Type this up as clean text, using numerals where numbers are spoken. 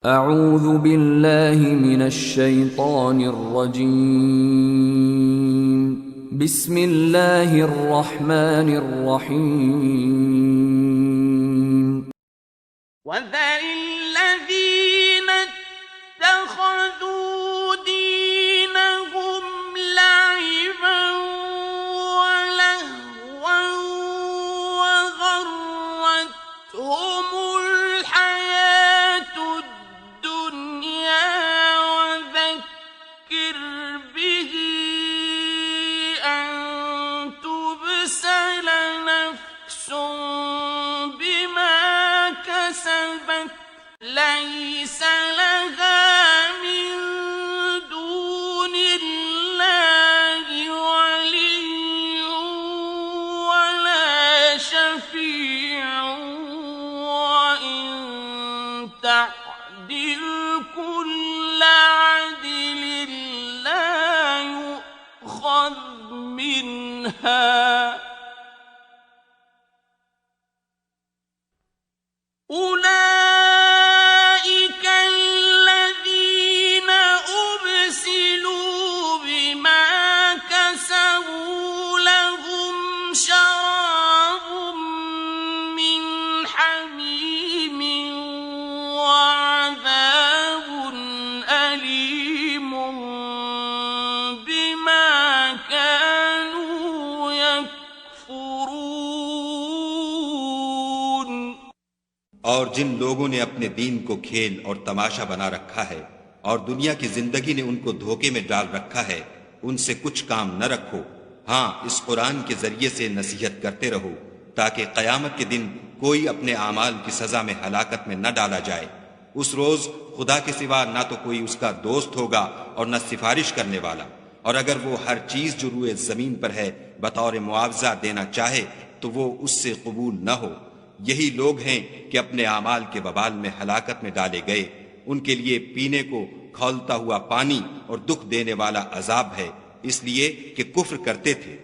أعوذ بالله من الشيطان الرجيم. بسم الله الرحمن الرحيم. وذر الذين اتخذوا دينهم لعبا ولهوا وغرتهم الحياة الدنيا وذكر به أن تبسل نفس بما كسبت ليس لها من دون الله ولي ولا شفيع وإن تعدل كل عدل لا يؤخذ منها أولئك الذين أبسلوا بما كسبوا لهم شراب من حميم وعذاب أليم بما كانوا يكفرون। और जिन लोगों ने अपने दीन को खेल और तमाशा बना रखा है और दुनिया की जिंदगी ने उनको धोखे में डाल रखा है, उनसे कुछ काम न रखो। हाँ, इस कुरान के जरिए से नसीहत करते रहो ताकि कयामत के दिन कोई अपने आमाल की सजा में हलाकत में न डाला जाए। उस रोज खुदा के सिवा ना तो कोई उसका दोस्त होगा और न सिफारिश करने वाला, और अगर वो हर चीज जो रूए जमीन पर है बतौर मुआवजा देना चाहे तो वो उससे कबूल न हो। यही लोग हैं कि अपने आमाल के बबाल में हलाकत में डाले गए। उनके लिए पीने को खौलता हुआ पानी और दुख देने वाला अजाब है, इसलिए कि कुफ्र करते थे।